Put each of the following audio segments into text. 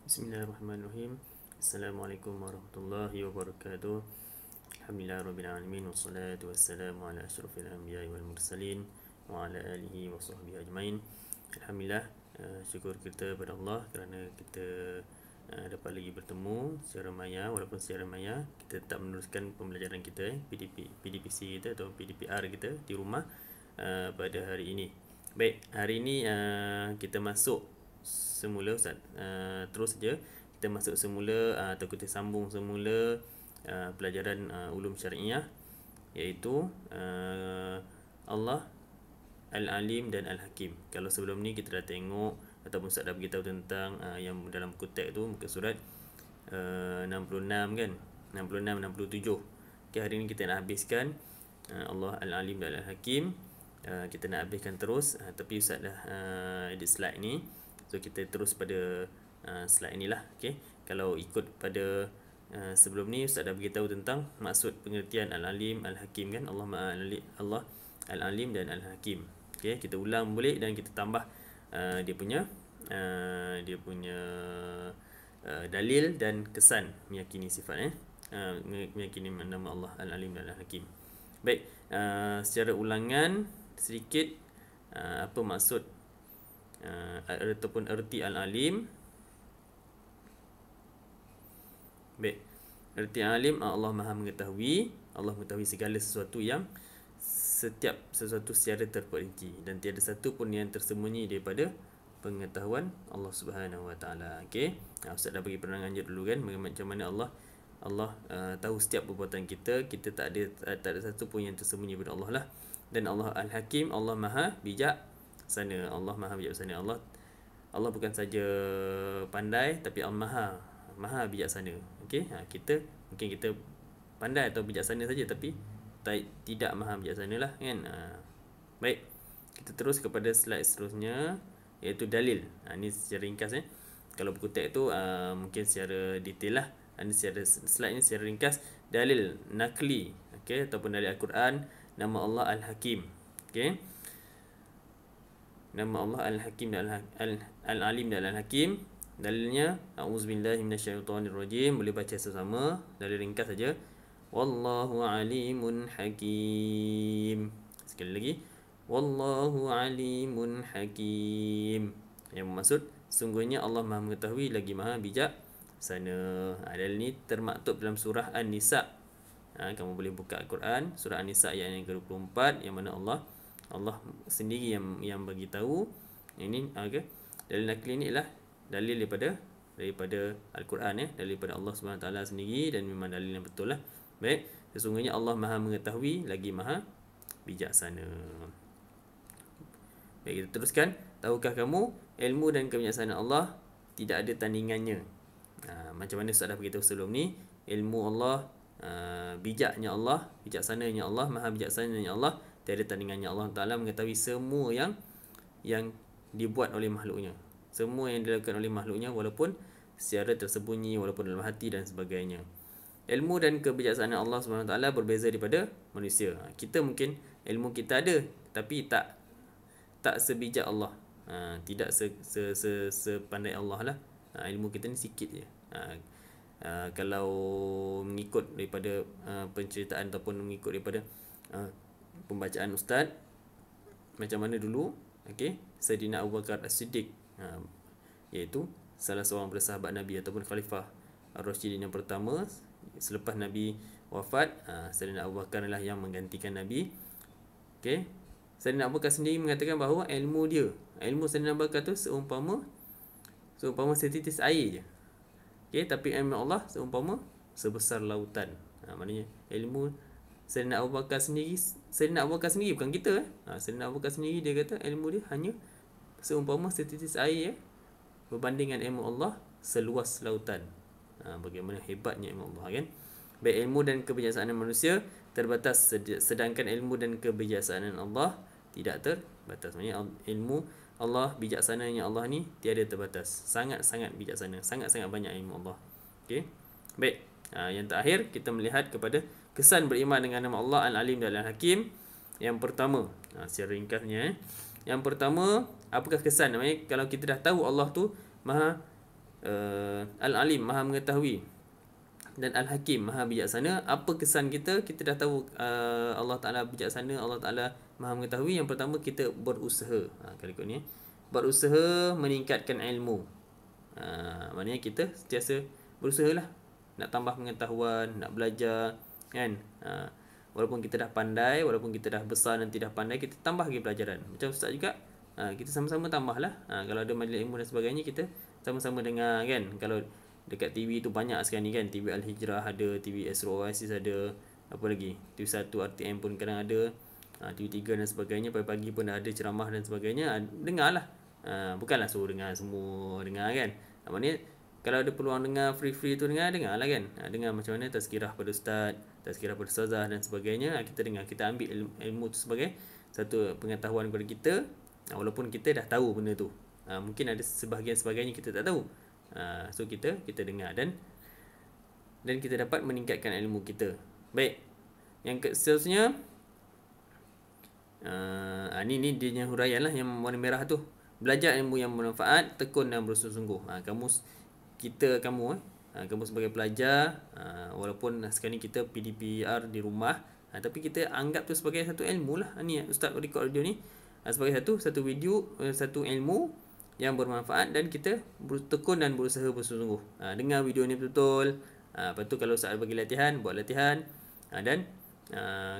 Bismillahirrahmanirrahim. Assalamualaikum warahmatullahi wabarakatuh. Alhamdulillah rabbil alamin wassalatu wassalamu ala asyrafil anbiya'i wal mursalin wa ala alihi wa sahbihi ajmain. Alhamdulillah, syukur kita kepada Allah kerana kita dapat lagi bertemu secara maya. Walaupun secara maya kita tetap meneruskan pembelajaran kita, PDPC kita atau PDPR kita di rumah pada hari ini. Baik, hari ini kita masuk semula Ustaz. Terus saja kita masuk semula atau kita sambung semula pelajaran ulum syariah, iaitu Allah Al-Alim dan Al-Hakim. Kalau sebelum ni kita dah tengok ataupun Ustaz dah beritahu tentang yang dalam buku teks tu, muka surat 66 kan, 66 67. Okay, hari ni kita nak habiskan Allah Al-Alim dan Al-Hakim. Kita nak habiskan terus, tapi Ustaz dah edit slide ni. So kita terus pada slide inilah. Okay. Kalau ikut pada sebelum ni Ustaz dah beritahu tentang maksud pengertian Al-Alim, Al-Hakim kan. Allah Al-Alim dan Al-Hakim. Okay. Kita ulang boleh dan kita tambah dia punya dalil dan kesan meyakini sifat meyakini nama Allah Al-Alim dan Al-Hakim. Baik, secara ulangan sedikit apa maksud ataupun erti Al-Alim. Baik, erti Al-Alim, Allah Maha mengetahui. Allah mengetahui segala sesuatu, yang setiap sesuatu secara terperinci, dan tiada satu pun yang tersembunyi daripada pengetahuan Allah Subhanahu Wa Taala. Okey, Ustaz dah bagi penerangan je dulu kan, macam mana Allah tahu setiap perbuatan kita. Kita tak ada satu pun yang tersembunyi daripada Allah lah. Dan Allah Al-Hakim, Allah Maha bijaksana. Allah Maha bijaksana. Allah bukan saja pandai, tapi Allah Maha bijaksana. Okey, kita mungkin kita pandai atau bijaksana saja, tapi tidak Maha bijaksana lah kan. Baik, kita terus kepada slide seterusnya, iaitu dalil. Ini secara ringkas Kalau buku teks tu mungkin secara detail lah. Ini secara slide ni secara ringkas. Dalil nakli, okey, ataupun dalil Al-Quran, nama Allah Al-Hakim. Okey, nama Allah Al-Hakim dan Al-Alim dan Al-Hakim. Dalilnya, a'udzubillahi minasyaitonirrajim. Boleh baca sama-sama. Dalil ringkas saja. Wallahu alimun hakim. Sekali lagi, wallahu alimun hakim. Yang bermaksud, sungguhnya Allah Maha mengetahui lagi Maha bijaksana. Dalil ni termaktub dalam surah An-Nisa. Kamu boleh buka Al-Quran, surah An-Nisa ayat yang ke-24, yang mana Allah sendiri yang bagi tahu ini. Okay. Dalil nakli ni ialah dalil daripada Al-Quran, dalil daripada Allah SWT sendiri, dan memang dalil yang betul lah. Baik, sesungguhnya Allah Maha mengetahui lagi Maha bijaksana. Baik, kita teruskan. Tahukah kamu ilmu dan kebijaksanaan Allah tidak ada tandingannya? Macam mana Ustaz dah beritahu sebelum ni, ilmu Allah, bijaknya Allah, bijaksananya Allah, Maha bijaksananya Allah, tiada tandingannya. Allah Ta'ala mengetahui semua yang dibuat oleh makhluknya, semua yang dilakukan oleh makhluknya, walaupun secara tersembunyi, walaupun dalam hati dan sebagainya. Ilmu dan kebijaksanaan Allah SWT berbeza daripada manusia. Kita mungkin ilmu kita ada, tapi tak sebijak Allah. Tidak sepandai Allah lah. Ilmu kita ni sikit je. Kalau mengikut daripada penceritaan ataupun mengikut daripada pembacaan Ustaz, macam mana dulu, okey, Sayyidina Abu Bakar As-Siddiq, iaitu salah seorang daripada sahabat Nabi ataupun Khalifah Ar-Rasyidin yang pertama selepas Nabi wafat. Sayyidina Abu Bakar lah yang menggantikan Nabi. Okey, Sayyidina Abu Bakar sendiri mengatakan bahawa ilmu Sayyidina Abu Bakar tu seumpama setitis air je. Okey, tapi ilmu Allah seumpama sebesar lautan. Maknanya ilmu Sayyidina Abu Bakar sendiri bukan kita. Sayyidina Abu Bakar sendiri dia kata ilmu dia hanya seumpama setitis air berbanding dengan ilmu Allah seluas lautan. Bagaimana hebatnya ilmu Allah kan. Baik, ilmu dan kebijaksanaan manusia terbatas, sedangkan ilmu dan kebijaksanaan Allah tidak terbatas. Maksudnya ilmu Allah, bijaksananya Allah ni tiada terbatas. Sangat-sangat bijaksana, sangat-sangat banyak ilmu Allah. Okey. Baik, yang terakhir kita melihat kepada kesan beriman dengan nama Allah Al-Alim dan Al-Hakim. Yang pertama, secara ringkasnya, yang pertama, apakah kesan? Namanya, kalau kita dah tahu Allah tu Maha Al-Alim, Maha mengetahui, dan Al-Hakim, Maha bijaksana. Apa kesan kita? Kita dah tahu Allah Ta'ala bijaksana, Allah Ta'ala Maha mengetahui. Yang pertama, kita berusaha. Kalau ikut ni, berusaha meningkatkan ilmu. Maknanya kita sentiasa berusaha lah, nak tambah pengetahuan, nak belajar, kan. Walaupun kita dah pandai, walaupun kita dah besar nanti dah pandai, kita tambah lagi pelajaran. Macam Ustaz juga, kita sama-sama tambah lah. Kalau ada majlis ilmu dan sebagainya, kita sama-sama dengar, kan. Kalau dekat TV tu banyak sekarang ni, kan. TV Al-Hijrah ada, TV Astro Oasis ada, apa lagi, TV1 RTM pun kadang ada, TV3 dan sebagainya. Pagi-pagi pun dah ada ceramah dan sebagainya. Dengar lah. Bukanlah suruh dengar semua, dengar, kan. Maknanya kalau ada peluang dengar free-free tu, dengar lah, kan. Dengar macam mana tazkirah pada ustaz, tazkirah pada ustazah dan sebagainya. Kita dengar, kita ambil ilmu tu sebagai satu pengetahuan kepada kita, walaupun kita dah tahu benda tu. Mungkin ada sebagainya kita tak tahu. So kita dengar, dan kita dapat meningkatkan ilmu kita. Baik. Yang seterusnya, ni dia punya huraian lah yang warna merah tu. Belajar ilmu yang bermanfaat, tekun dan bersungguh-sungguh. Kamu sebagai pelajar, walaupun sekarang ni kita PDPR di rumah, tapi kita anggap tu sebagai satu ilmu lah. Ni Ustaz record video ni sebagai satu video, satu ilmu yang bermanfaat, dan kita bertekun dan berusaha bersungguh-sungguh. Dengar video ni betul-betul. Lepas tu kalau Ustaz bagi latihan, buat latihan, dan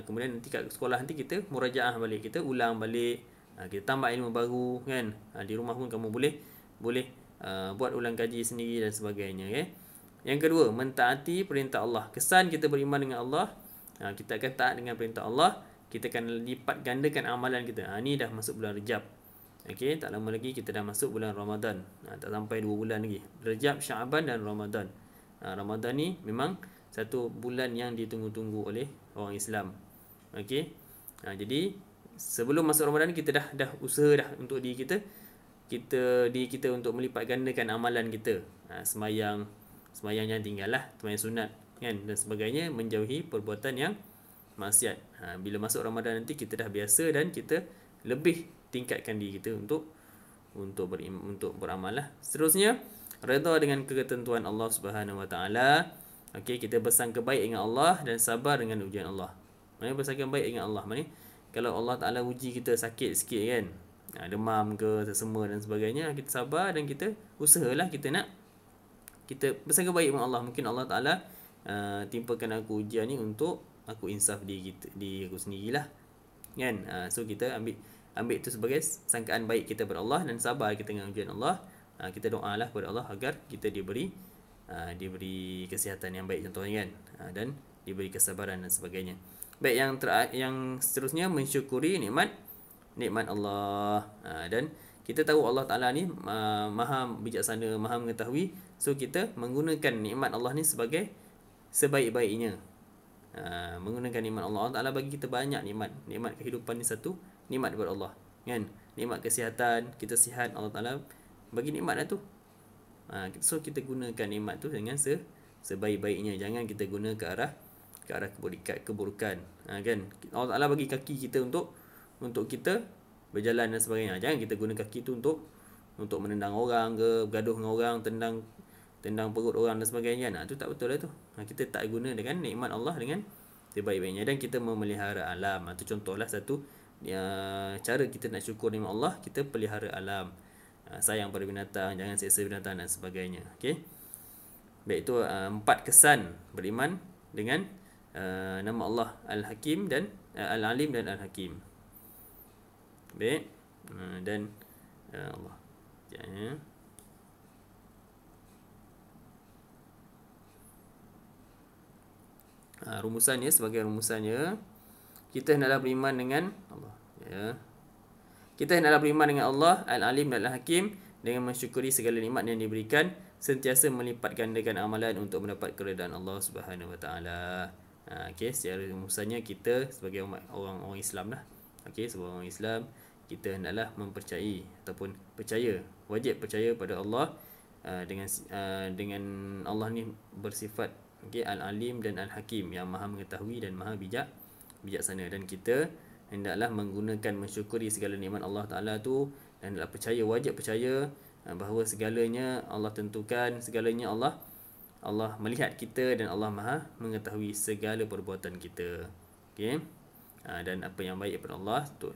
kemudian nanti kat sekolah nanti kita murajaah balik, kita ulang balik, kita tambah ilmu baru, kan. Di rumah pun kamu boleh buat ulang kaji sendiri dan sebagainya, okay? Yang kedua, mentaati perintah Allah. Kesan kita beriman dengan Allah, kita akan taat dengan perintah Allah, kita akan lipat gandakan amalan kita. Ni dah masuk bulan Rejab. Okey, tak lama lagi kita dah masuk bulan Ramadan. Tak sampai 2 bulan lagi. Rejab, Syaban dan Ramadan. Ramadan ni memang satu bulan yang ditunggu-tunggu oleh orang Islam. Okey. Jadi sebelum masuk Ramadan kita dah usaha dah untuk diri kita untuk melipat gandakan amalan kita. Semayang jangan tinggal lah, semayang sunat, kan, dan sebagainya, menjauhi perbuatan yang maksiat. Bila masuk Ramadan nanti kita dah biasa, dan kita lebih tingkatkan diri kita untuk beramal lah. Seterusnya, redha dengan ketentuan Allah Subhanahu Wa Taala. Okey, kita bersangka baik dengan Allah dan sabar dengan ujian Allah. Maksudnya bersangka baik dengan Allah, maksudnya kalau Allah Taala uji kita sakit sikit, kan, demam ke, tersemua dan sebagainya, kita sabar dan kita usahalah, kita bersangka baik dengan Allah. Mungkin Allah Ta'ala timpakan aku ujian ni untuk aku insaf diri aku sendirilah, kan. So kita ambil itu sebagai sangkaan baik kita kepada Allah, dan sabar kita dengan ujian Allah. Kita doalah kepada Allah agar kita diberi kesihatan yang baik contohnya, kan, dan diberi kesabaran dan sebagainya. Baik, yang seterusnya, mensyukuri nikmat Allah. Dan kita tahu Allah Ta'ala ni maha bijaksana, maha mengetahui. So kita menggunakan nikmat Allah ni sebagai sebaik-baiknya. Menggunakan nikmat Allah. Allah Ta'ala bagi kita banyak nikmat. Nikmat kehidupan ni satu nikmat daripada Allah, kan. Nikmat kesihatan, kita sihat, Allah Ta'ala bagi nikmat lah tu. So kita gunakan nikmat tu dengan sebaik-baiknya. Jangan kita guna ke arah keburukan. Kan. Allah Ta'ala bagi kaki kita untuk kita berjalan dan sebagainya. Jangan kita guna kaki tu untuk menendang orang ke, bergaduh dengan orang, tendang perut orang dan sebagainya. Tu tak betul lah tu. Kita tak guna dengan nikmat Allah dengan sebaik-baiknya, dan kita memelihara alam. Tu contohlah satu cara kita nak syukur nikmat Allah, kita pelihara alam. Sayang pada binatang, jangan seksa binatang dan sebagainya. Okey. Baik, itu 4 kesan beriman dengan nama Allah Al-Hakim dan Al-Alim dan Al-Hakim. Baik. Dan Allah. Ya. Rumusannya, sebagai rumusannya, kita hendaklah beriman dengan Allah. Ya. Kita hendaklah beriman dengan Allah Al-Alim dan Al-Hakim, dengan mensyukuri segala nikmat yang diberikan, sentiasa melipat gandakan amalan untuk mendapat keredaan Allah Subhanahu Wa Taala. Okey, secara rumusannya kita sebagai orang Islam lah. Okey, sebagai orang Islam, kita hendaklah mempercayai ataupun wajib percaya pada Allah, dengan Allah ni bersifat, okey, Al-Alim dan Al-Hakim, yang maha mengetahui dan maha bijaksana, dan kita hendaklah mensyukuri segala nikmat Allah Ta'ala tu, dan hendaklah wajib percaya bahawa segalanya Allah tentukan, segalanya Allah melihat kita dan Allah Maha mengetahui segala perbuatan kita. Okey. Dan apa yang baik daripada Allah untuk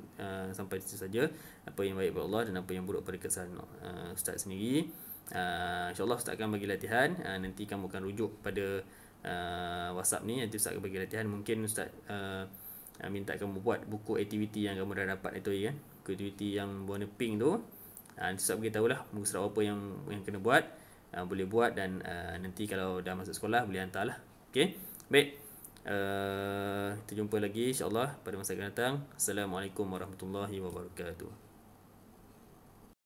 sampai di situ saja. Apa yang baik daripada Allah dan apa yang buruk daripada kesalahan Ustaz sendiri. InsyaAllah Ustaz akan bagi latihan. Nanti kamu akan rujuk pada WhatsApp ni. Nanti Ustaz akan bagi latihan. Mungkin Ustaz minta kamu buat buku aktiviti yang kamu dah dapat itu kan. Buku aktiviti yang warna pink tu. Nanti Ustaz beritahulah muka surat apa yang kena buat. Boleh buat dan nanti kalau dah masuk sekolah boleh hantarlah. Okey. Baik. Kita jumpa lagi insya-Allah pada masa akan datang. Assalamualaikum warahmatullahi wabarakatuh.